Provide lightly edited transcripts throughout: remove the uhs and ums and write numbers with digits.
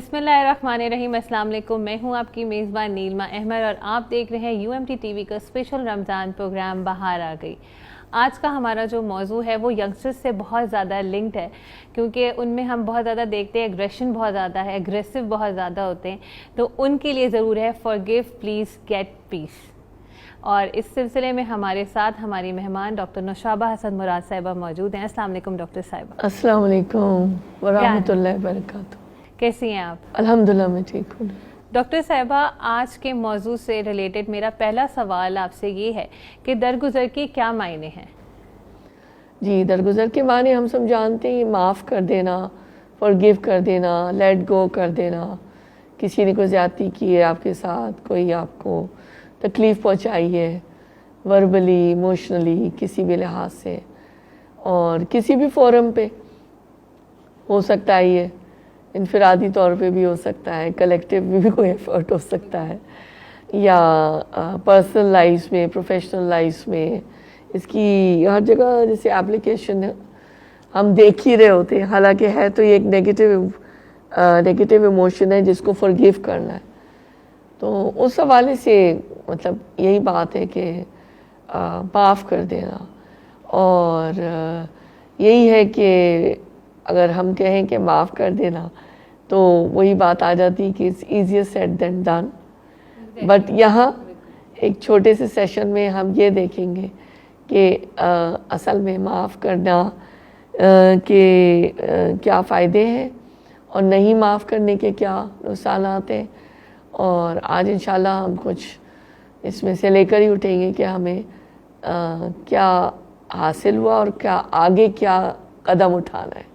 بسم اللہ الرحمن الرحیم. السلام علیکم. میں ہوں آپ کی میزبان نیلما احمد اور آپ دیکھ رہے ہیں UMT TV کا اسپیشل رمضان پروگرام بہار آ گئی. آج کا ہمارا جو موضوع ہے وہ ینگسٹرز سے بہت زیادہ لنکڈ ہے کیونکہ ان میں ہم بہت زیادہ دیکھتے ہیں ایگریشن بہت زیادہ ہے, ایگریسو بہت زیادہ ہوتے ہیں, تو ان کے لیے ضرور ہے forgive please get peace. اور اس سلسلے میں ہمارے ساتھ ہماری مہمان ڈاکٹر نوشابہ حسن مراد صاحبہ موجود ہیں. السلام علیکم ڈاکٹر صاحبہ. السلام علیکم ورحمۃ اللہ وبرکاتہ. کیسی ہیں آپ؟ الحمدللہ میں ٹھیک ہوں. ڈاکٹر صاحبہ, آج کے موضوع سے ریلیٹڈ میرا پہلا سوال آپ سے یہ ہے کہ درگزر کے کیا معنی ہیں؟ جی, درگزر کے معنی ہم سب جانتے ہیں, معاف کر دینا, forgive کر دینا, let go کر دینا. کسی نے کوئی زیادتی کی ہے آپ کے ساتھ, کوئی آپ کو تکلیف پہنچائی ہے وربلی, ایموشنلی, کسی بھی لحاظ سے, اور کسی بھی فورم پہ ہو سکتا ہے, یہ انفرادی طور پہ بھی ہو سکتا ہے, کلیکٹیو میں بھی کوئی ایفرٹ ہو سکتا ہے, یا پرسنل لائف میں, پروفیشنل لائف میں. اس کی ہر جگہ جیسے اپلیکیشن ہم دیکھ ہی رہے ہوتے ہیں, حالانکہ ہے تو یہ ایک نیگیٹو ایموشن ہے جس کو forgive کرنا ہے. تو اس حوالے سے مطلب یہی بات ہے کہ معاف کر دینا, اور یہی ہے کہ اگر ہم کہیں کہ معاف کر دینا تو وہی بات آ جاتی کہ it's easier said than done. But یہاں ایک چھوٹے سے سیشن میں ہم یہ دیکھیں گے کہ اصل میں معاف کرنا کے کیا فائدے ہیں اور نہیں معاف کرنے کے کیا نقصانات ہیں, اور آج انشاءاللہ ہم کچھ اس میں سے لے کر ہی اٹھیں گے کہ ہمیں کیا حاصل ہوا اور کیا آگے کیا قدم اٹھانا ہے.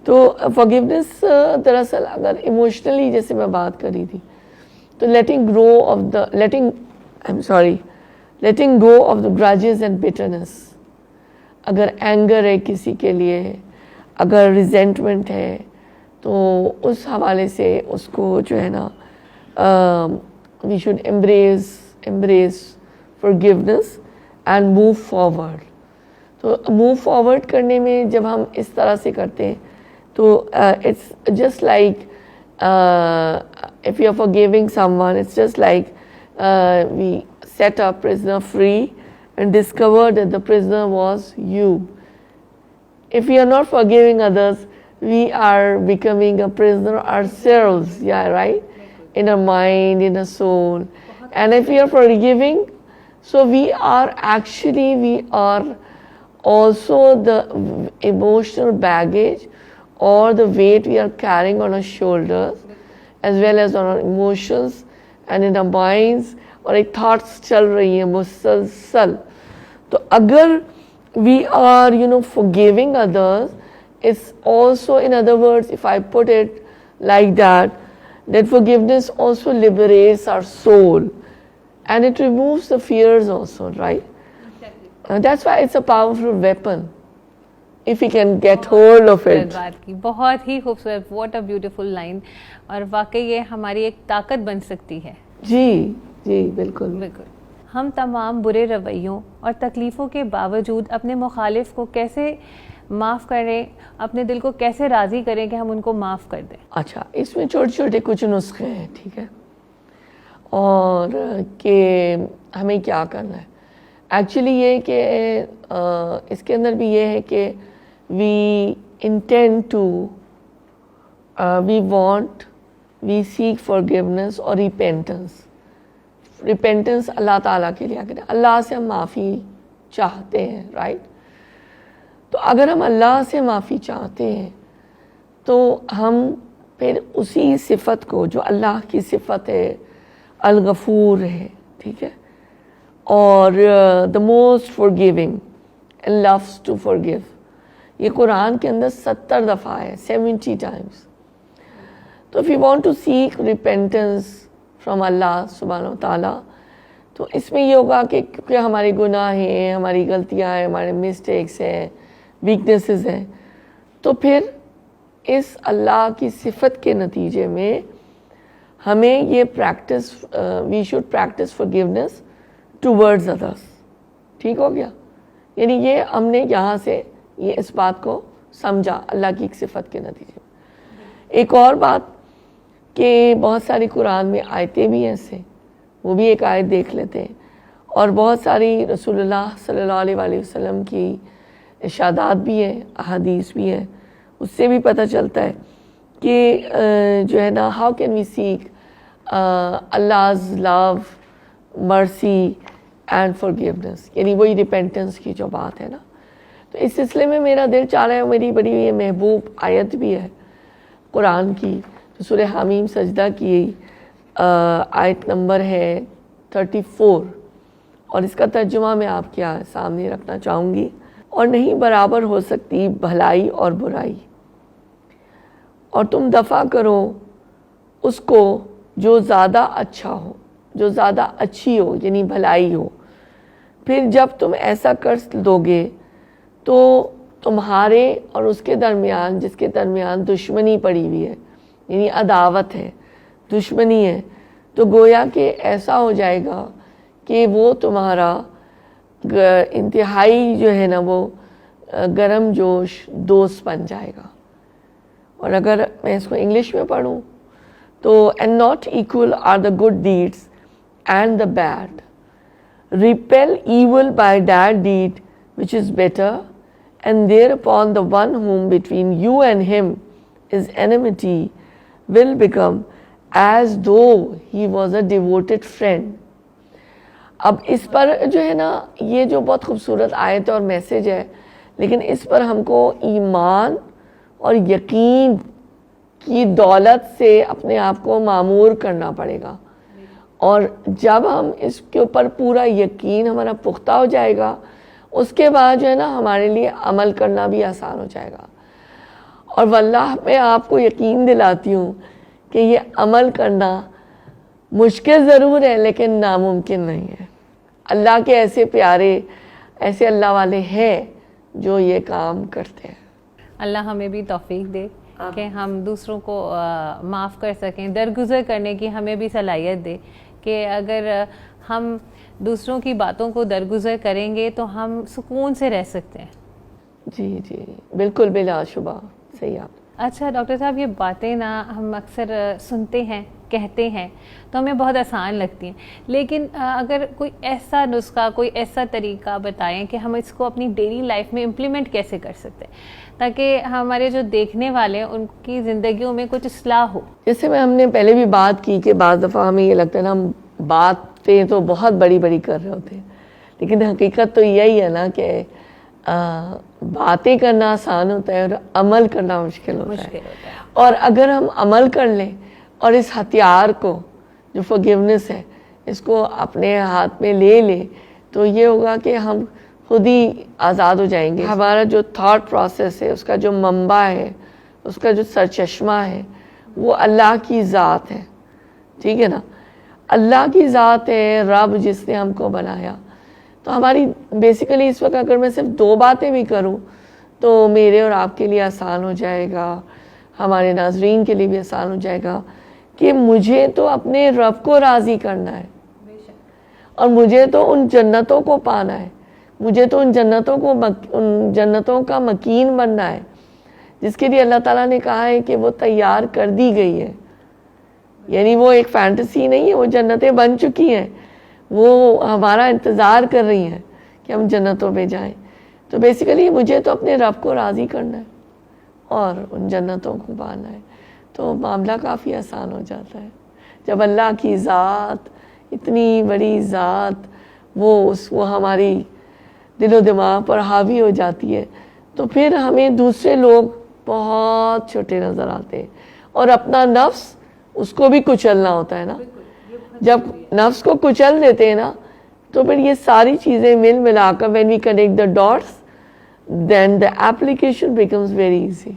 تو forgiveness دراصل اگر ایموشنلی جیسے میں بات کری تھی تو letting go of the grudges and bitterness. اگر اینگر ہے کسی کے لیے, اگر ریزینٹمنٹ ہے, تو اس حوالے سے اس کو جو ہے نا we should embrace forgiveness and move forward. تو move forward کرنے میں جب ہم اس طرح سے کرتے ہیں تو it's just like if you are forgiving someone, it's just like we set a prisoner free and discovered that the prisoner was you. If we are not forgiving others, we are becoming a prisoner ourselves. Yeah, right? In our mind, in our soul. And if we are forgiving, so we are also the emotional baggage or the weight we are carrying on our shoulders, as well as on our emotions and in our minds, اور ایک thoughts چل رہی ہیں مسلسل. تو اگر we are forgiving others, it's also, in other words, if I put it like that forgiveness also liberates our soul and it removes the fears also, right? Exactly. That's why it's a powerful weapon if we can get hold of it. بہت ہی خوبصورت, what a beautiful line. اور واقعی یہ ہماری ایک طاقت بن سکتی ہے. جی جی بالکل بالکل. ہم تمام برے رویوں اور تکلیفوں کے باوجود اپنے مخالف کو کیسے معاف کریں, اپنے دل کو کیسے راضی کریں کہ ہم ان کو معاف کر دیں؟ اچھا, اس میں چھوٹے چھوٹے کچھ نسخے ہیں, ٹھیک ہے, اور کہ ہمیں کیا کرنا ہے. ایکچولی یہ کہ اس کے اندر بھی یہ ہے کہ we seek forgiveness اور repentance اللہ تعالیٰ کے لیے کریں, اللہ سے ہم معافی چاہتے ہیں, رائٹ. تو اگر ہم اللہ سے معافی چاہتے ہیں تو ہم پھر اسی صفت کو جو اللہ کی صفت ہے, الغفور ہے, ٹھیک ہے, اور the most forgiving and loves to forgive. یہ قرآن کے اندر 70 دفعہ ہے, 70 times. تو if we want to seek repentance from اللہ سبحانہ و تعالیٰ, تو اس میں یہ ہوگا کہ کیونکہ ہمارے گناہ ہیں, ہماری غلطیاں ہیں, ہمارے مسٹیکس ہیں, ویکنیسز ہیں, تو پھر اس اللہ کی صفت کے نتیجے میں ہمیں یہ we should practice forgiveness towards others. ٹھیک ہو گیا؟ یعنی یہ ہم نے یہاں سے یہ اس بات کو سمجھا اللہ کی ایک صفت کے نتیجے میں. ایک اور بات کہ بہت ساری قرآن میں آیتیں بھی ہیں اس سے، وہ بھی ایک آیت دیکھ لیتے ہیں، اور بہت ساری رسول اللہ صلی اللہ علیہ وآلہ وسلم کی ارشادات بھی ہیں، احادیث بھی ہیں، اس سے بھی پتہ چلتا ہے کہ جو ہے نا how can we seek Allah's love, mercy and forgiveness، یعنی وہی ریپینٹنس کی جو بات ہے نا. تو اس سلسلے میں میرا دل چاہ رہا ہے، میری بڑی یہ محبوب آیت بھی ہے قرآن کی، تو سورہ حمیم سجدہ کی آیت نمبر ہے 34، اور اس کا ترجمہ میں آپ کے سامنے رکھنا چاہوں گی. اور نہیں برابر ہو سکتی بھلائی اور برائی، اور تم دفع کرو اس کو جو زیادہ اچھا ہو، جو زیادہ اچھی ہو، یعنی بھلائی ہو. پھر جب تم ایسا کر دو گے تو تمہارے اور اس کے درمیان، جس کے درمیان دشمنی پڑی ہوئی ہے، یعنی عداوت ہے، دشمنی ہے، تو گویا کہ ایسا ہو جائے گا کہ وہ تمہارا انتہائی جو ہے نا وہ گرم جوش دوست بن جائے گا. اور اگر میں اس کو انگلش میں پڑھوں تو and not equal are the good deeds and the bad. Repel evil by that deed which is better, and thereupon the one whom between you and him is enmity will become as though he was a devoted friend. اب اس پر جو ہے نا یہ جو بہت خوبصورت آیت اور میسیج ہے، لیکن اس پر ہم کو ایمان اور یقین کی دولت سے اپنے آپ کو معمور کرنا پڑے گا. اور جب ہم اس کے اوپر پورا یقین ہمارا پختہ ہو جائے گا، اس کے بعد جو ہے نا ہمارے لیے عمل کرنا بھی آسان ہو جائے گا. اور واللہ میں آپ کو یقین دلاتی ہوں کہ یہ عمل کرنا مشکل ضرور ہے لیکن ناممکن نہیں ہے. اللہ کے ایسے پیارے، ایسے اللہ والے ہیں جو یہ کام کرتے ہیں. اللہ ہمیں بھی توفیق دے کہ ہم دوسروں کو معاف کر سکیں، درگزر کرنے کی ہمیں بھی صلاحیت دے کہ اگر ہم دوسروں کی باتوں کو درگزر کریں گے تو ہم سکون سے رہ سکتے ہیں. جی جی بالکل بلا شبہ صحیح آپ. اچھا ڈاکٹر صاحب، یہ باتیں نا ہم اکثر سنتے ہیں، کہتے ہیں تو ہمیں بہت آسان لگتی ہیں، لیکن اگر کوئی ایسا نسخہ، کوئی ایسا طریقہ بتائیں کہ ہم اس کو اپنی ڈیلی لائف میں امپلیمنٹ کیسے کر سکتے ہیں تاکہ ہمارے جو دیکھنے والے ہیں ان کی زندگیوں میں کچھ اصلاح ہو. جیسے ہم نے پہلے بھی بات کی کہ بعض دفعہ ہمیں یہ لگتا ہے نا ہم باتیں تو بہت بڑی بڑی کر رہے ہوتے ہیں، لیکن حقیقت تو یہی ہے نا کہ باتیں کرنا آسان ہوتا ہے اور عمل کرنا مشکل ہوتا ہے. اور اگر ہم عمل کر لیں اور اس ہتھیار کو جو forgiveness ہے اس کو اپنے ہاتھ میں لے لیں تو یہ ہوگا کہ ہم خود ہی آزاد ہو جائیں گے. ہمارا جو تھاٹ پروسیس ہے، اس کا جو منبع ہے، اس کا جو سرچشمہ ہے، وہ اللہ کی ذات ہے. ٹھیک ہے نا، اللہ کی ذات ہے، رب جس نے ہم کو بنایا. تو ہماری بیسیکلی اس وقت اگر میں صرف 2 باتیں بھی کروں تو میرے اور آپ کے لیے آسان ہو جائے گا، ہمارے ناظرین کے لیے بھی آسان ہو جائے گا کہ مجھے تو اپنے رب کو راضی کرنا ہے، اور مجھے تو ان جنتوں کو پانا ہے، مجھے تو ان جنتوں کا مکین بننا ہے جس کے لیے اللہ تعالیٰ نے کہا ہے کہ وہ تیار کر دی گئی ہے. یعنی وہ ایک فینٹیسی نہیں ہے، وہ جنتیں بن چکی ہیں، وہ ہمارا انتظار کر رہی ہیں کہ ہم جنتوں پہ جائیں. تو بیسیکلی مجھے تو اپنے رب کو راضی کرنا ہے اور ان جنتوں کو پانا ہے. تو معاملہ کافی آسان ہو جاتا ہے جب اللہ کی ذات، اتنی بڑی ذات، وہ ہماری دل و دماغ پر حاوی ہو جاتی ہے تو پھر ہمیں دوسرے لوگ بہت چھوٹے نظر آتے ہیں. اور اپنا نفس، اس کو بھی کچلنا ہوتا ہے نا. جب نفس کو کچل دیتے ہیں نا تو پھر یہ ساری چیزیں ملا کر when we connect the dots then the application becomes very easy.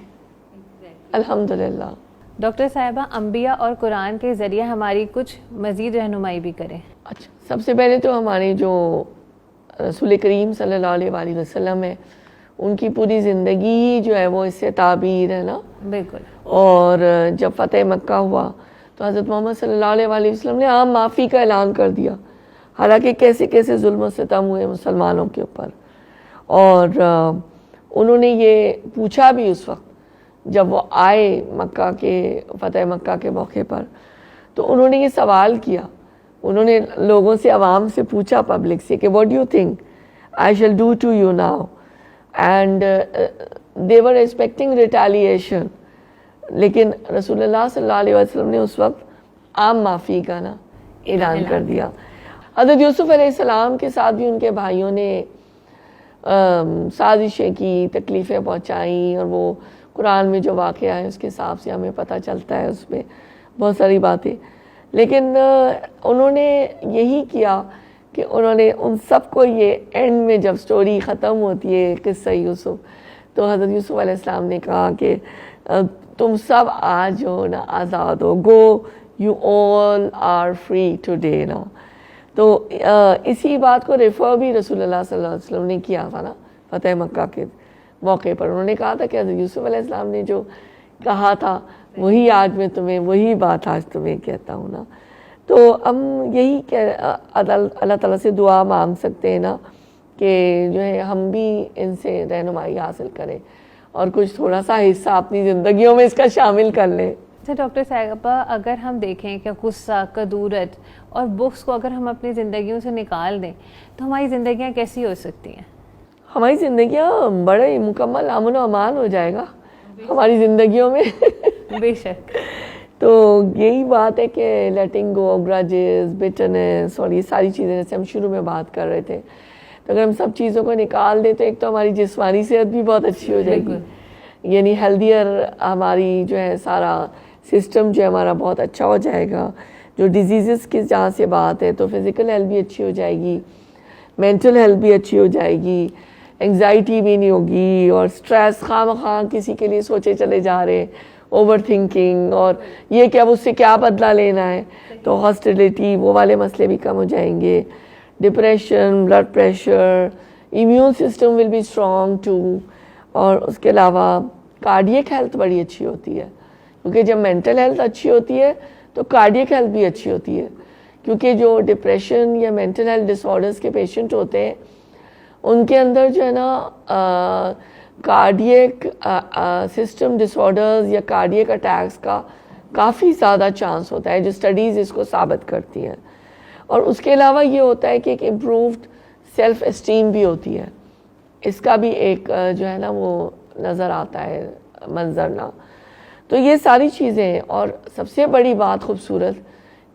الحمدللہ. ڈاکٹر صاحبہ، انبیاء اور قرآن کے ذریعے ہماری کچھ مزید رہنمائی بھی کریں. اچھا، سب سے پہلے تو ہمارے جو رسول کریم صلی اللہ علیہ وآلہ وسلم ہے، ان کی پوری زندگی جو ہے وہ اس سے تعبیر ہے نا. بالکل. اور جب فتح مکہ ہوا تو حضرت محمد صلی اللہ علیہ وآلہ وسلم نے عام معافی کا اعلان کر دیا، حالانکہ کیسے کیسے ظلم و ستم ہوئے مسلمانوں کے اوپر. اور انہوں نے یہ پوچھا بھی اس وقت جب وہ آئے مکہ کے فتح مکہ کے موقع پر تو انہوں نے یہ سوال کیا, انہوں نے لوگوں سے, عوام سے پوچھا, پبلک سے کہ what do you think I shall do to you now, and they were expecting retaliation. لیکن رسول اللہ صلی اللہ علیہ وسلم نے اس وقت عام معافی کا نا اعلان کر دیا. حضرت یوسف علیہ السلام کے ساتھ بھی ان کے بھائیوں نے سازشیں کی, تکلیفیں پہنچائیں, اور وہ قرآن میں جو واقعہ ہے اس کے حساب سے ہمیں پتہ چلتا ہے اس میں بہت ساری باتیں. لیکن انہوں نے یہی کیا کہ انہوں نے ان سب کو یہ اینڈ میں جب سٹوری ختم ہوتی ہے قصہ یوسف, تو حضرت یوسف علیہ السلام نے کہا کہ تم سب آج ہو نا آزاد ہو, go you all are free today نا. تو اسی بات کو ریفر بھی رسول اللہ صلی اللہ علیہ وسلم نے کیا تھا نا فتح مکہ کے موقع پر. انہوں نے کہا تھا کہ حضرت یوسف علیہ السلام نے جو کہا تھا وہی آج میں تمہیں, وہی بات آج تمہیں کہتا ہوں نا. تو ہم یہی اللہ تعالیٰ سے دعا مانگ سکتے ہیں نا کہ جو ہے ہم بھی ان سے رہنمائی حاصل کریں اور کچھ تھوڑا سا حصہ اپنی زندگیوں میں اس کا شامل کر لیں. اچھا ڈاکٹر صاحبہ, اگر ہم دیکھیں کہ غصہ, کدورت اور بغض کو اگر ہم اپنی زندگیوں سے نکال دیں تو ہماری زندگیاں کیسی ہو سکتی ہیں؟ ہماری زندگیاں بڑے مکمل امن و امان ہو جائے گا ہماری زندگیوں میں. بے شک. تو یہی بات ہے کہ لیٹنگ گو گرجز, بٹرنس اور یہ ساری چیزیں جیسے ہم شروع میں بات کر رہے تھے, تو اگر ہم سب چیزوں کو نکال دیں تو ایک تو ہماری جسمانی صحت بھی بہت اچھی ہو جائے گی, یعنی ہیلدیئر ہماری جو ہے سارا سسٹم جو ہے ہمارا بہت اچھا ہو جائے گا. جو ڈیزیزز کی جہاں سے بات ہے تو فزیکل ہیلتھ بھی اچھی ہو جائے گی, مینٹل ہیلتھ بھی اچھی ہو جائے گی, انگزائٹی بھی نہیں ہوگی, اور سٹریس خواہ مخواہ کسی کے لیے سوچے چلے جا رہے, اوور تھنکنگ, اور یہ کہ اب اس سے کیا بدلہ لینا ہے, تو ہاسٹیلٹی وہ والے مسئلے بھی کم ہو جائیں گے. Depression, blood pressure, immune system will be strong too, اور اس کے علاوہ کارڈیک ہیلتھ بڑی اچھی ہوتی ہے, کیونکہ جب مینٹل ہیلتھ اچھی ہوتی ہے تو کارڈیک ہیلتھ بھی اچھی ہوتی ہے. کیونکہ جو ڈپریشن یا مینٹل ہیلتھ ڈس آرڈرز کے پیشنٹ ہوتے ہیں ان کے اندر جو ہے نا کارڈیک سسٹم ڈس آرڈرز یا کارڈیک اٹیکس کا کافی زیادہ چانس ہوتا ہے, جو اسٹڈیز اس کو ثابت کرتی ہیں. اور اس کے علاوہ یہ ہوتا ہے کہ ایک امپرووڈ سیلف اسٹیم بھی ہوتی ہے, اس کا بھی ایک جو ہے نا وہ نظر آتا ہے منظر نا. تو یہ ساری چیزیں ہیں, اور سب سے بڑی بات خوبصورت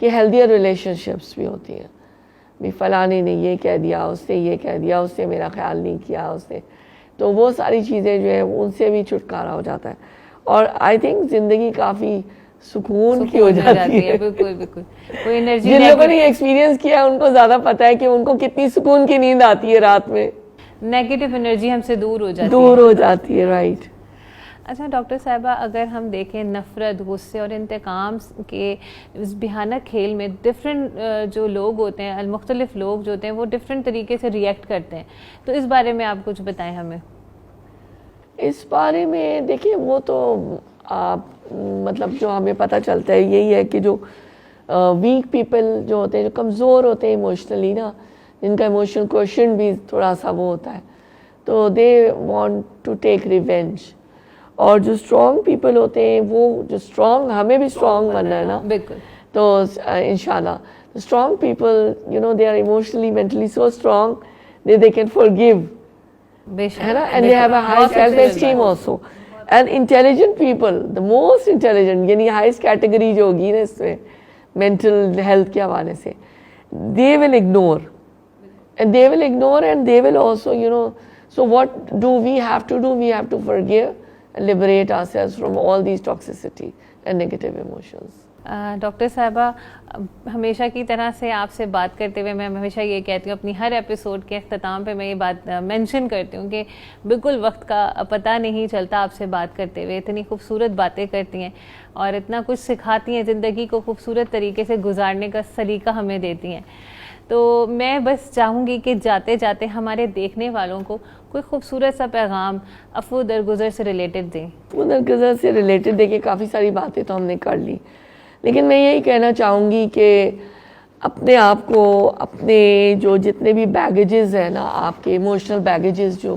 کہ ہیلدیئر ریلیشن شپس بھی ہوتی ہیں. بھی فلانے نے یہ کہہ دیا, اس نے یہ کہہ دیا, اس نے میرا خیال نہیں کیا, اس نے, تو وہ ساری چیزیں جو ہیں ان سے بھی چھٹکارا ہو جاتا ہے, اور آئی تھنک زندگی کافی سکون کی ہو جاتی ہے. بالکل بالکل. کوئی انرجی جن لوگوں نے ایکسپیرینس کیا ہے ان کو زیادہ پتہ ہے کہ ان کو کتنی سکون کی نیند آتی ہے رات میں, نیگیٹو انرجی ہم سے دور ہو جاتی ہے. رائٹ. اچھا ڈاکٹر صاحبہ, اگر ہم دیکھیں نفرت, غصے اور انتقام کے اس بھیانک کھیل میں ڈفرینٹ جو لوگ ہوتے ہیں, مختلف لوگ جو ہوتے ہیں وہ ڈفرینٹ طریقے سے ریئیکٹ کرتے ہیں, تو اس بارے میں آپ کچھ بتائیں ہمیں. اس بارے میں دیکھیں وہ تو آپ مطلب جو ہمیں پتہ چلتا ہے یہی ہے کہ جو ویک پیپل جو ہوتے ہیں, جو کمزور ہوتے ہیں ایموشنلی نا, جن کا ایموشنل کوشن بھی تھوڑا سا وہ ہوتا ہے, تو they want to take revenge. اور جو اسٹرانگ پیپل ہوتے ہیں وہ جو اسٹرانگ, ہمیں بھی اسٹرانگ بننا ہے نا, بالکل, تو انشاءاللہ strong people you know they are emotionally mentally so strong they can forgive, ہے نا, and they have a high self esteem also. And intelligent people, the most intelligent, یعنی highest category جو ہوگی نا اس میں mental health کے حوالے سے, they will ignore and they will also, you know, so what do we have to do? We have to forgive and liberate ourselves from all these toxicity and negative emotions. Doctor صاحبہ, ہمیشہ کی طرح سے آپ سے بات کرتے ہوئے میں ہمیشہ یہ کہتی ہوں, اپنی ہر ایپیسوڈ کے اختتام پہ میں یہ بات مینشن کرتی ہوں کہ بالکل وقت کا پتہ نہیں چلتا آپ سے بات کرتے ہوئے. اتنی خوبصورت باتیں کرتی ہیں اور اتنا کچھ سکھاتی ہیں, زندگی کو خوبصورت طریقے سے گزارنے کا سلیقہ ہمیں دیتی ہیں. تو میں بس چاہوں گی کہ جاتے جاتے ہمارے دیکھنے والوں کو کوئی خوبصورت سا پیغام عفو درگزر سے ریلیٹڈ دیں. عفو درگزر سے ریلیٹڈ دیکھیں کافی ساری باتیں تو ہم نے کر لی, لیکن میں یہی کہنا چاہوں گی کہ اپنے آپ کو, اپنے جو جتنے بھی بیگیجز ہیں نا, آپ کے ایموشنل بیگیجز جو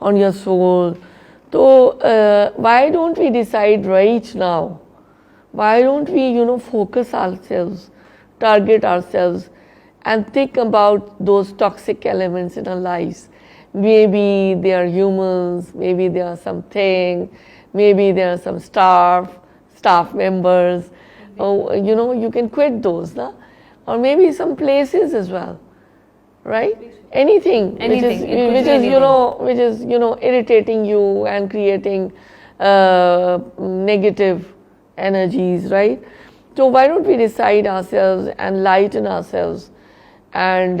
on your soul. So why don't we decide right now? Why don't we, focus ourselves, target ourselves, and think about those toxic elements in our lives? Maybe they are humans, maybe they are something, maybe they are some staff members. Oh, you can quit those, na? Or maybe some places as well, right? Anything which is irritating you and creating negative energies, right? So why don't we decide ourselves and lighten ourselves and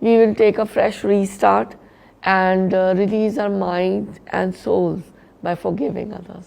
we will take a fresh restart and release our minds and souls by forgiving others.